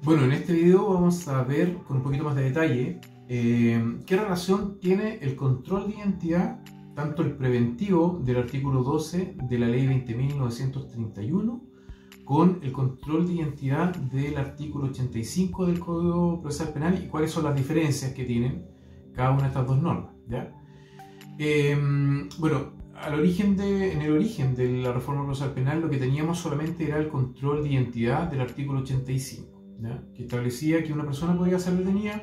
Bueno, en este video vamos a ver con un poquito más de detalle qué relación tiene el control de identidad, tanto el preventivo del artículo 12 de la ley 20.931 con el control de identidad del artículo 85 del Código Procesal Penal y cuáles son las diferencias que tienen cada una de estas dos normas, ¿ya? Bueno, en el origen de la reforma procesal penal lo que teníamos solamente era el control de identidad del artículo 85, ¿ya? Que establecía que una persona podía ser detenida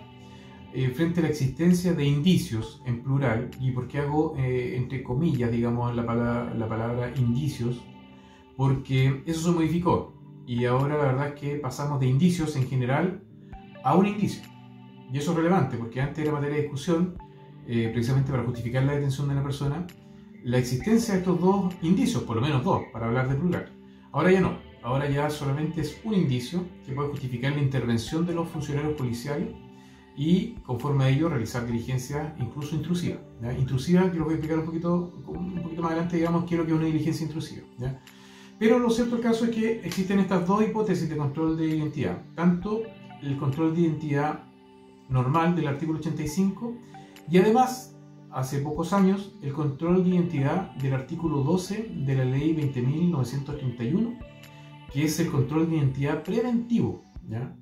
frente a la existencia de indicios, en plural. ¿Y por qué hago entre comillas, digamos, la palabra indicios? Porque eso se modificó y ahora la verdad es que pasamos de indicios en general a un indicio. Y eso es relevante porque antes era materia de discusión, precisamente para justificar la detención de una persona, la existencia de estos dos indicios, por lo menos dos, para hablar de plural. Ahora ya no, ahora ya solamente es un indicio que puede justificar la intervención de los funcionarios policiales y conforme a ello realizar diligencias incluso intrusivas, ¿ya? Intrusiva, que lo voy a explicar un poquito más adelante, digamos, qué es lo que es una diligencia intrusiva, ¿ya? Pero lo cierto del caso es que existen estas dos hipótesis de control de identidad, tanto el control de identidad normal del artículo 85 y además, hace pocos años, el control de identidad del artículo 12 de la ley 20.931, que es el control de identidad preventivo, ¿ya?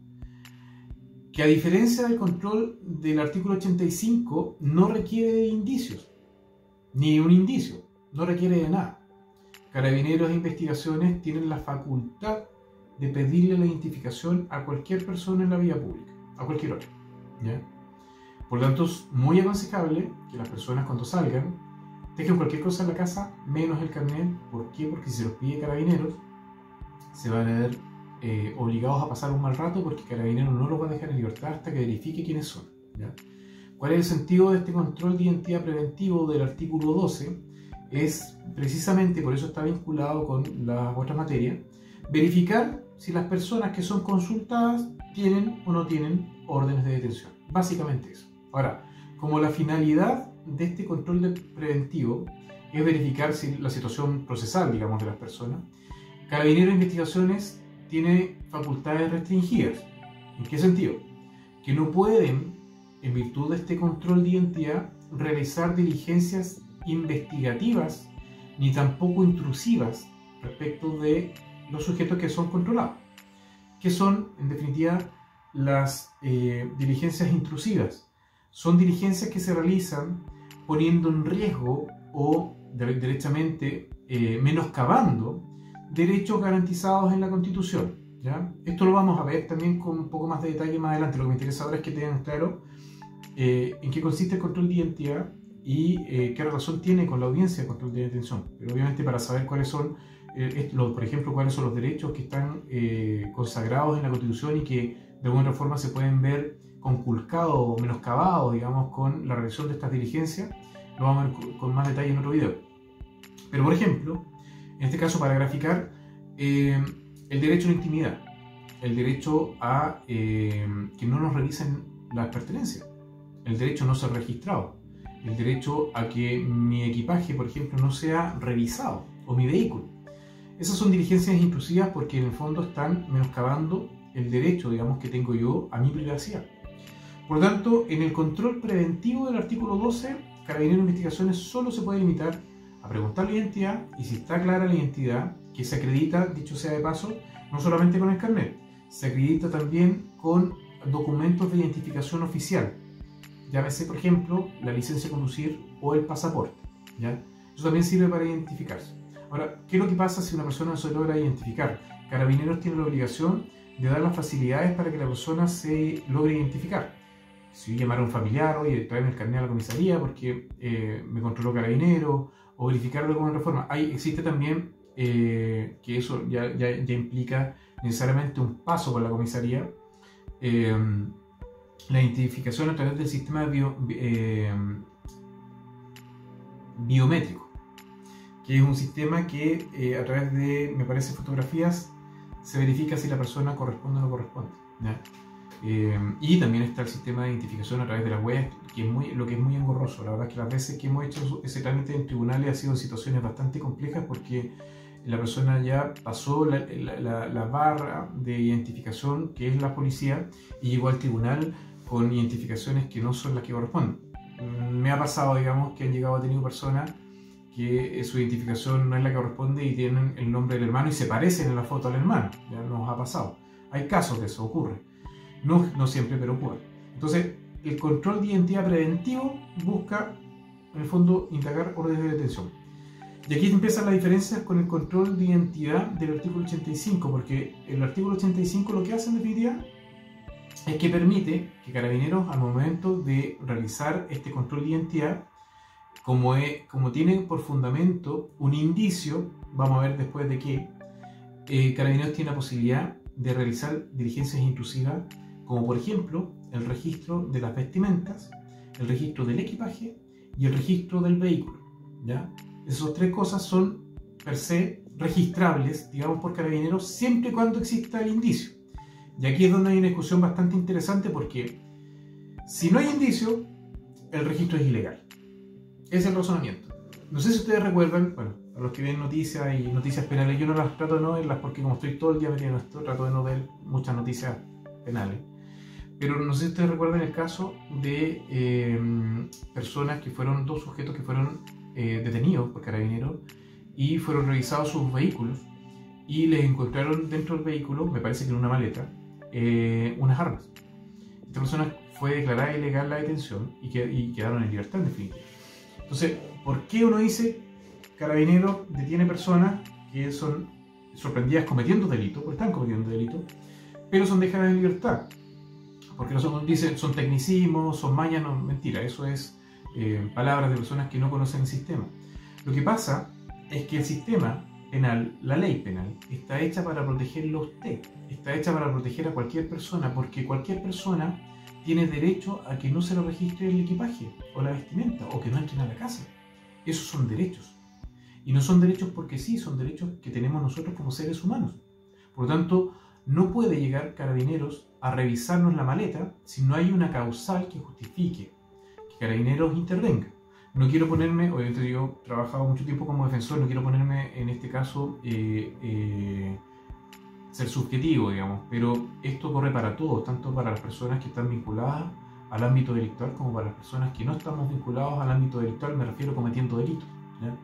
Que a diferencia del control del artículo 85 no requiere de indicios, ni un indicio, no requiere de nada. Carabineros e investigaciones tienen la facultad de pedirle la identificación a cualquier persona en la vía pública, a cualquier hora, ¿ya? Por lo tanto, es muy aconsejable que las personas cuando salgan dejen cualquier cosa en la casa, menos el carnet. ¿Por qué? Porque si se los pide Carabineros, se van a ver obligados a pasar un mal rato porque Carabineros no los va a dejar en libertad hasta que verifique quiénes son, ¿ya? ¿Cuál es el sentido de este control de identidad preventivo del artículo 12? Es precisamente, por eso está vinculado con las otras materias, verificar si las personas que son consultadas tienen o no tienen órdenes de detención. Básicamente eso. Ahora, como la finalidad de este control preventivo es verificar si la situación procesal, digamos, de las personas, Carabineros de Investigaciones tiene facultades restringidas. ¿En qué sentido? Que no pueden, en virtud de este control de identidad, realizar diligencias investigativas ni tampoco intrusivas respecto de los sujetos que son controlados, que son, en definitiva, las diligencias intrusivas. Son diligencias que se realizan poniendo en riesgo o derechamente menoscabando derechos garantizados en la Constitución, ¿ya? Esto lo vamos a ver también con un poco más de detalle más adelante. Lo que me interesa ahora es que tengan claro en qué consiste el control de identidad y qué relación tiene con la audiencia de control de detención. Pero obviamente para saber cuáles son, por ejemplo, cuáles son los derechos que están consagrados en la Constitución y que de alguna forma se pueden ver conculcados o menoscabados, digamos, con la realización de estas diligencias, lo vamos a ver con más detalle en otro video. Pero, por ejemplo, en este caso, para graficar, el derecho a la intimidad, el derecho a que no nos revisen las pertenencias, el derecho a no ser registrado, el derecho a que mi equipaje, por ejemplo, no sea revisado, o mi vehículo. Esas son diligencias intrusivas porque en el fondo están menoscabando el derecho, digamos, que tengo yo a mi privacidad. Por lo tanto, en el control preventivo del artículo 12, Carabineros de Investigaciones solo se puede limitar a preguntar la identidad, y si está clara la identidad, que se acredita, dicho sea de paso, no solamente con el carnet, se acredita también con documentos de identificación oficial. Llámese, por ejemplo, la licencia de conducir o el pasaporte, ¿ya? Eso también sirve para identificarse. Ahora, ¿qué es lo que pasa si una persona no se logra identificar? Carabineros tiene la obligación de dar las facilidades para que la persona se logre identificar. Si llamar a un familiar, oye, traerme el carnet a la comisaría porque me controló Carabineros, o verificarlo de alguna forma. Ahí existe también que eso ya implica necesariamente un paso por la comisaría. La identificación a través del sistema biométrico, que es un sistema que a través de, me parece, fotografías se verifica si la persona corresponde o no corresponde, ¿ya? Y también está el sistema de identificación a través de la web, que es lo que es muy engorroso. La verdad es que las veces que hemos hecho ese trámite en tribunales ha sido en situaciones bastante complejas porque la persona ya pasó la barra de identificación que es la policía y llegó al tribunal con identificaciones que no son las que corresponden. Me ha pasado, digamos, que han llegado a tener personas que su identificación no es la que corresponde y tienen el nombre del hermano y se parecen en la foto al hermano. Ya nos ha pasado. Hay casos de eso, ocurre. No siempre, pero ocurre. Entonces, el control de identidad preventivo busca, en el fondo, indagar órdenes de detención. Y aquí empiezan las diferencias con el control de identidad del artículo 85, porque el artículo 85 lo que hace en definitiva es que permite que Carabineros, al momento de realizar este control de identidad, como tiene por fundamento un indicio, vamos a ver después de qué, Carabineros tiene la posibilidad de realizar diligencias intrusivas, como por ejemplo el registro de las vestimentas, el registro del equipaje y el registro del vehículo, ¿ya? Esas tres cosas son per se registrables, digamos, por Carabineros siempre y cuando exista el indicio. Y aquí es donde hay una discusión bastante interesante, porque si no hay indicio, el registro es ilegal. Ese es el razonamiento. No sé si ustedes recuerdan, bueno, a los que ven noticias y noticias penales, yo no las trato de no verlas porque como estoy todo el día metido en esto, trato de no ver muchas noticias penales. Pero no sé si ustedes recuerdan el caso de personas que fueron, dos sujetos que fueron detenidos por Carabineros y fueron revisados sus vehículos y les encontraron dentro del vehículo, me parece que en una maleta, unas armas. Esta persona fue declarada ilegal la detención y quedaron en libertad en definitiva. Entonces, ¿por qué uno dice Carabineros detiene personas que son sorprendidas cometiendo delitos, porque están cometiendo delitos, pero son dejadas en libertad? Porque no son, dicen, son tecnicismos, son mañas, no, mentira, eso es palabras de personas que no conocen el sistema. Lo que pasa es que el sistema penal, la ley penal, está hecha para protegerlo a usted, está hecha para proteger a cualquier persona, porque cualquier persona tiene derecho a que no se lo registre el equipaje o la vestimenta, o que no entren a la casa. Esos son derechos. Y no son derechos porque sí, son derechos que tenemos nosotros como seres humanos. Por lo tanto, no puede llegar Carabineros a revisarnos la maleta si no hay una causal que justifique que Carabineros intervenga. No quiero ponerme, obviamente yo he trabajado mucho tiempo como defensor, no quiero ponerme en este caso ser subjetivo, digamos, pero esto corre para todos, tanto para las personas que están vinculadas al ámbito delictual como para las personas que no estamos vinculados al ámbito delictual, me refiero cometiendo delitos, ¿ya?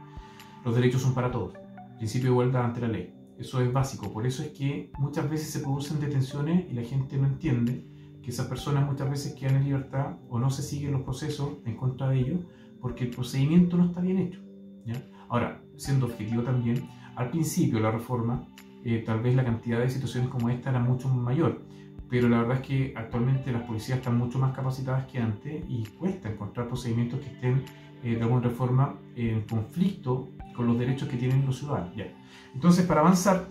Los derechos son para todos, principio de igualdad ante la ley, eso es básico, por eso es que muchas veces se producen detenciones y la gente no entiende que esas personas muchas veces quedan en libertad o no se siguen los procesos en contra de ellos porque el procedimiento no está bien hecho, ¿ya? Ahora, siendo objetivo también, al principio de la reforma, tal vez la cantidad de situaciones como esta era mucho mayor, pero la verdad es que actualmente las policías están mucho más capacitadas que antes y cuesta encontrar procedimientos que estén de alguna forma en conflicto con los derechos que tienen los ciudadanos. Ya. Entonces, para avanzar,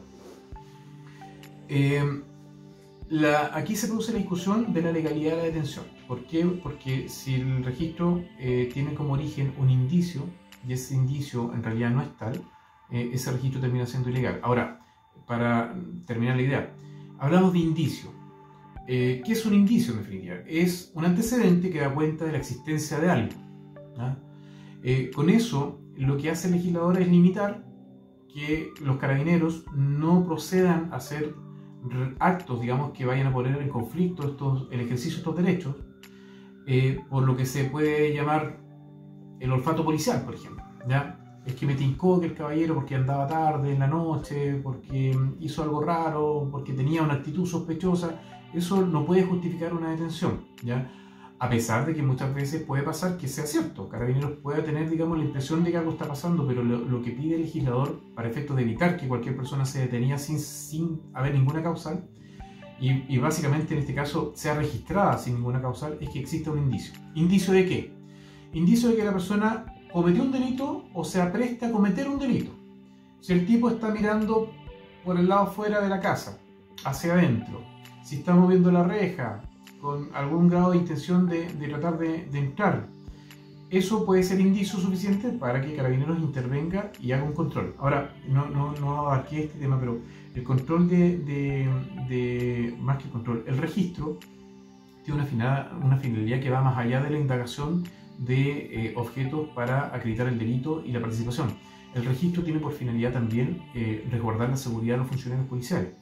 aquí se produce la discusión de la legalidad de la detención. ¿Por qué? Porque si el registro tiene como origen un indicio y ese indicio en realidad no es tal, ese registro termina siendo ilegal. Ahora, para terminar la idea, hablamos de indicio. ¿Qué es un indicio en definitiva? Es un antecedente que da cuenta de la existencia de algo, ¿ah? Con eso, lo que hace el legislador es limitar que los carabineros no procedan a hacer actos, digamos, que vayan a poner en conflicto el ejercicio de estos derechos, por lo que se puede llamar el olfato policial, por ejemplo, ¿ya? Es que me tincó que el caballero porque andaba tarde en la noche, porque hizo algo raro, porque tenía una actitud sospechosa. Eso no puede justificar una detención, ¿ya? A pesar de que muchas veces puede pasar que sea cierto. Carabineros puede tener, digamos, la impresión de que algo está pasando, pero lo que pide el legislador para efectos de evitar que cualquier persona se detenía sin haber ninguna causal, y básicamente en este caso sea registrada sin ninguna causal, es que exista un indicio. ¿Indicio de qué? Indicio de que la persona cometió un delito o se apresta a cometer un delito. Si el tipo está mirando por el lado fuera de la casa, hacia adentro, si está moviendo la reja con algún grado de intención de tratar de entrar, eso puede ser indicio suficiente para que Carabineros intervenga y haga un control. Ahora, no abarqué este tema, pero el control más que el control, el registro tiene una finalidad que va más allá de la indagación de objetos para acreditar el delito y la participación. el registro tiene por finalidad también resguardar la seguridad de los funcionarios policiales.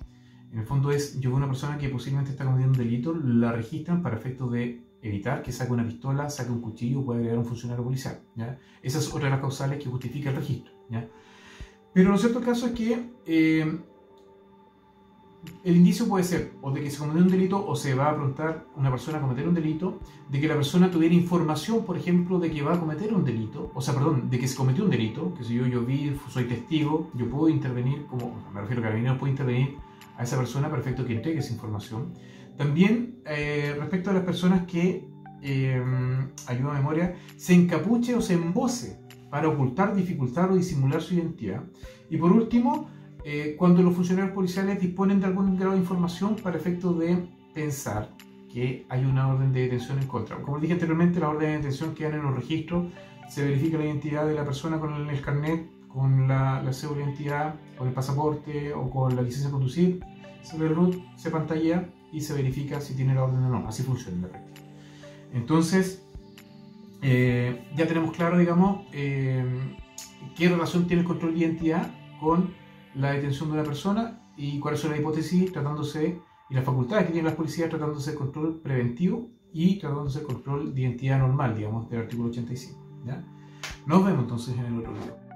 En el fondo yo veo una persona que posiblemente está cometiendo un delito, la registran para efectos de evitar que saque una pistola, saque un cuchillo o pueda agregar a un funcionario policial, ¿ya? Esa es otra de las causales que justifica el registro, ¿ya? Pero lo cierto caso es que el indicio puede ser o de que se cometió un delito o se va a afrontar una persona a cometer un delito, de que la persona tuviera información, por ejemplo, de que va a cometer un delito, o sea, perdón, de que se cometió un delito, que si yo vi, soy testigo, yo puedo intervenir, me refiero a Carabineros puede intervenir a esa persona para efecto que entregue esa información. También respecto a las personas que, ayuda a memoria, se encapuche o se embose para ocultar, dificultar o disimular su identidad. Y por último, cuando los funcionarios policiales disponen de algún grado de información para efecto de pensar que hay una orden de detención en contra. Como dije anteriormente, las órdenes de detención quedan en los registros, se verifica la identidad de la persona con el carnet, con la cédula de identidad, con el pasaporte o con la licencia de conducir, se ve el RUT, se pantalla y se verifica si tiene la orden o no. Así funciona en la práctica. Entonces, ya tenemos claro, digamos, qué relación tiene el control de identidad con la detención de una persona y cuáles son las hipótesis y las facultades que tienen las policías tratándose de control preventivo y tratándose de control de identidad normal, digamos, del artículo 85. ¿Ya? Nos vemos entonces en el otro video.